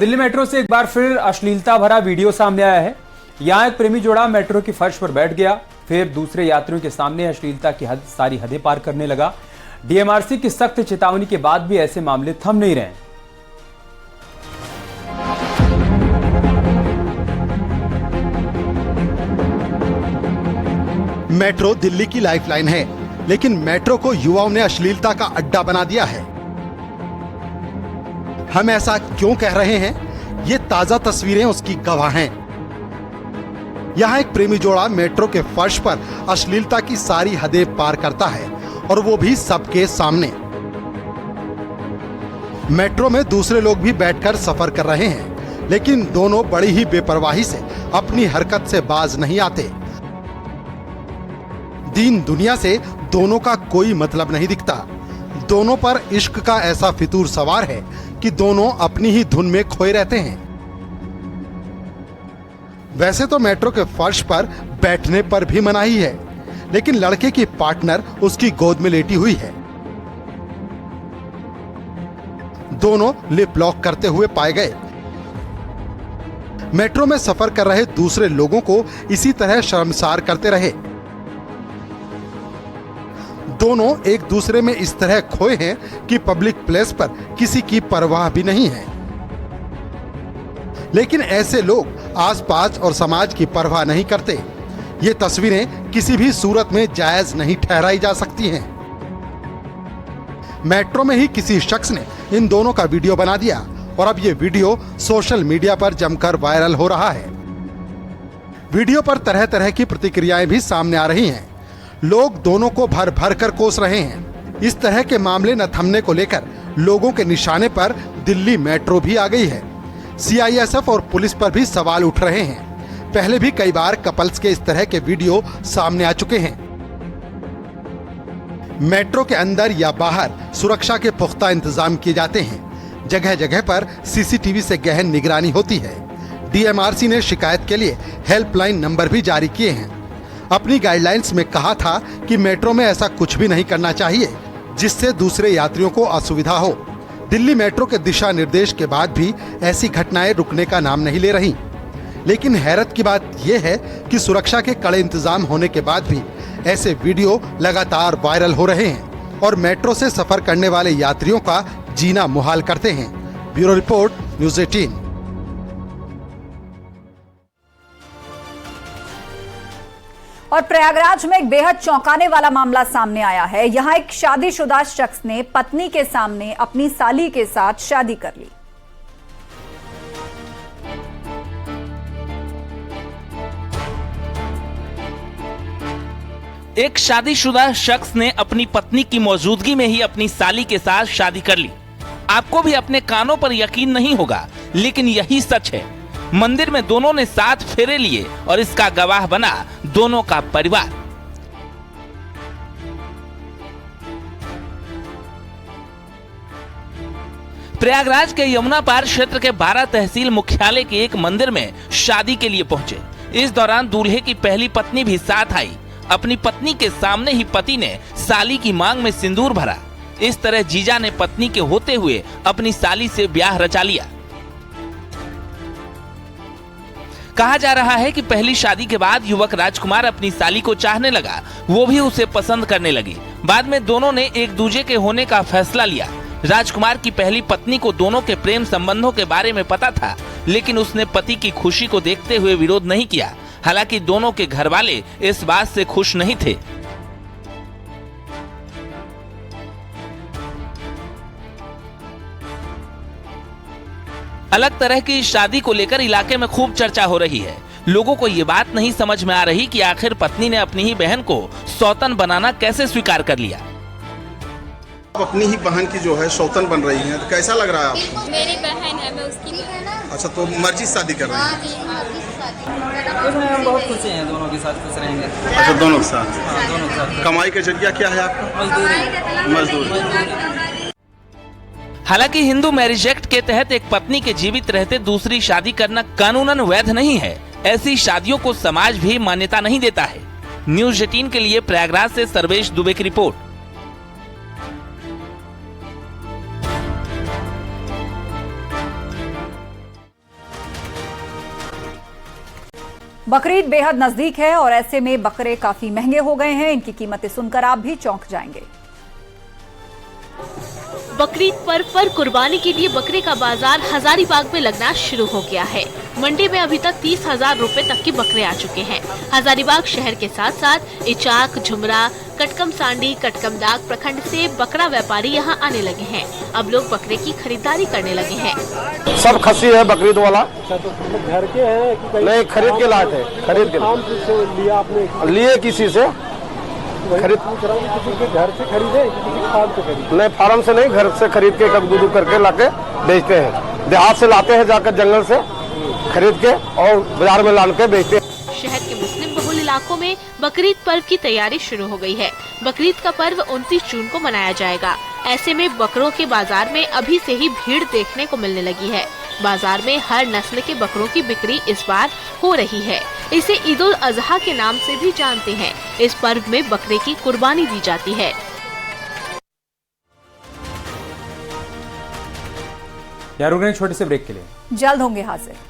Delhi metro से एक बार फिर अश्लीलता भरा वीडियो सामने आया है। यहाँ एक प्रेमी जोड़ा मेट्रो की फर्श पर बैठ गया, फिर दूसरे यात्रियों के सामने अश्लीलता की सारी हदें पार करने लगा। डीएमआरसी की सख्त चेतावनी के बाद भी ऐसे मामले थम नहीं रहे। मेट्रो दिल्ली की लाइफलाइन है, लेकिन मेट्रो को युवाओं ने अश्लीलता का अड्डा बना दिया है। हम ऐसा क्यों कह रहे हैं? ये ताजा तस्वीरें उसकी गवाह हैं। यहाँ एक प्रेमी जोड़ा मेट्रो के फर्श पर अश्लीलता की सारी हदें पार करता है, और वो भी सबके सामने। मेट्रो में दूसरे लोग भी बैठकर सफर कर रहे हैं, लेकिन दोनों बड़ी ही बेपरवाही से अपनी हरकत से बाज नहीं आते। दीन दुनिया से दोनों का कोई मतलब नहीं दिखता। दोनों पर इश्क का ऐसा फितूर सवार है कि दोनों अपनी ही धुन में खोए रहते हैं। वैसे तो मेट्रो के फर्श पर बैठने पर भी मनाही है, लेकिन लड़के की पार्टनर उसकी गोद में लेटी हुई है। दोनों लिप लॉक करते हुए पाए गए। मेट्रो में सफर कर रहे दूसरे लोगों को इसी तरह शर्मसार करते रहे। दोनों एक दूसरे में इस तरह खोए हैं कि पब्लिक प्लेस पर किसी की परवाह भी नहीं है। लेकिन ऐसे लोग आसपास और समाज की परवाह नहीं करते। ये तस्वीरें किसी भी सूरत में जायज नहीं ठहराई जा सकती हैं। मेट्रो में ही किसी शख्स ने इन दोनों का वीडियो बना दिया, और अब ये वीडियो सोशल मीडिया पर जमकर वायरल हो रहा है। वीडियो पर तरह तरह की प्रतिक्रियाएं भी सामने आ रही हैं। लोग दोनों को भर भर कर कोस रहे हैं। इस तरह के मामले न थमने को लेकर लोगों के निशाने पर दिल्ली मेट्रो भी आ गई है। सीआईएसएफ और पुलिस पर भी सवाल उठ रहे हैं। पहले भी कई बार कपल्स के इस तरह के वीडियो सामने आ चुके हैं। मेट्रो के अंदर या बाहर सुरक्षा के पुख्ता इंतजाम किए जाते हैं। जगह जगह पर सीसीटीवी से गहन निगरानी होती है। डीएमआरसी ने शिकायत के लिए हेल्पलाइन नंबर भी जारी किए हैं। अपनी गाइडलाइंस में कहा था कि मेट्रो में ऐसा कुछ भी नहीं करना चाहिए जिससे दूसरे यात्रियों को असुविधा हो। दिल्ली मेट्रो के दिशा निर्देश के बाद भी ऐसी घटनाएं रुकने का नाम नहीं ले रही। लेकिन हैरत की बात यह है कि सुरक्षा के कड़े इंतजाम होने के बाद भी ऐसे वीडियो लगातार वायरल हो रहे हैं और मेट्रो से सफर करने वाले यात्रियों का जीना मुहाल करते हैं। Bureau report, news 18। और प्रयागराज में एक बेहद चौंकाने वाला मामला सामने आया है। यहां एक शादीशुदा शख्स ने पत्नी के सामने अपनी साली के साथ शादी कर ली। एक शादीशुदा शख्स ने अपनी पत्नी की मौजूदगी में ही अपनी साली के साथ शादी कर ली। आपको भी अपने कानों पर यकीन नहीं होगा, लेकिन यही सच है। मंदिर में दोनों ने 7 फेरे लिए और इसका गवाह बना दोनों का परिवार। प्रयागराज के यमुना पार क्षेत्र के 12 तहसील मुख्यालय के एक मंदिर में शादी के लिए पहुंचे। इस दौरान दूल्हे की पहली पत्नी भी साथ आई। अपनी पत्नी के सामने ही पति ने साली की मांग में सिंदूर भरा। इस तरह जीजा ने पत्नी के होते हुए अपनी साली से ब्याह रचा लिया। कहा जा रहा है कि पहली शादी के बाद युवक राजकुमार अपनी साली को चाहने लगा, वो भी उसे पसंद करने लगी। बाद में दोनों ने एक दूजे के होने का फैसला लिया। राजकुमार की पहली पत्नी को दोनों के प्रेम संबंधों के बारे में पता था, लेकिन उसने पति की खुशी को देखते हुए विरोध नहीं किया। हालांकि दोनों के घर वाले इस बात से खुश नहीं थे। अलग तरह की शादी को लेकर इलाके में खूब चर्चा हो रही है। लोगों को ये बात नहीं समझ में आ रही कि आखिर पत्नी ने अपनी ही बहन को सौतन बनाना कैसे स्वीकार कर लिया। अपनी ही बहन की जो है सौतन बन रही है, तो कैसा लग रहा है आपको? मेरी बहन है, मैं उसकी बहन। अच्छा, तो मर्जी शादी कर रही है? उसमें हम बहुत खुश हैं, दोनों के साथ खुश रहेंगे। अच्छा, दोनों के साथ। हाँ, दोनों के साथ। कमाई का जरिया क्या है आपका? मजदूरी। हालांकि हिंदू मैरिज एक्ट के तहत एक पत्नी के जीवित रहते दूसरी शादी करना कानूनन वैध नहीं है। ऐसी शादियों को समाज भी मान्यता नहीं देता है। न्यूज़ 18 के लिए प्रयागराज से सर्वेश दुबे की रिपोर्ट। बकरीद बेहद नजदीक है और ऐसे में बकरे काफी महंगे हो गए हैं। इनकी कीमतें सुनकर आप भी चौंक जाएंगे। बकरीद पर्व पर कुर्बानी के लिए बकरे का बाजार हजारीबाग में लगना शुरू हो गया है। मंडी में अभी तक 30,000 रुपए तक के बकरे आ चुके हैं। हजारीबाग शहर के साथ साथ इचाक, झुमरा, कटकम सांडी, कटकमदाग प्रखंड से बकरा व्यापारी यहां आने लगे हैं। अब लोग बकरे की खरीदारी करने लगे हैं। सब खस्सी है बकरीद वाला। घर के हैं? नहीं, खरीद के लाए थे। खरीद के लिया आपने? लिए किसी से खरीद किसी के घर से खरीदे, किसी के फार्म से खरीदे? नहीं, फार्म से नहीं, घर से खरीद के कब दूध करके लाके बेचते हैं। देहात से लाते हैं जाकर जंगल से खरीद के और बाजार में लान के बेचते हैं। शहर के मुस्लिम बहुल इलाकों में बकरीद पर्व की तैयारी शुरू हो गई है। बकरीद का पर्व 29 जून को मनाया जाएगा। ऐसे में बकरों के बाजार में अभी से ही भीड़ देखने को मिलने लगी है। बाजार में हर नस्ल के बकरों की बिक्री इस बार हो रही है। इसे ईद उल अजहा के नाम से भी जानते हैं। इस पर्व में बकरे की कुर्बानी दी जाती है। रुक रहे हैं छोटे से ब्रेक के लिए, जल्द होंगे हाजिर।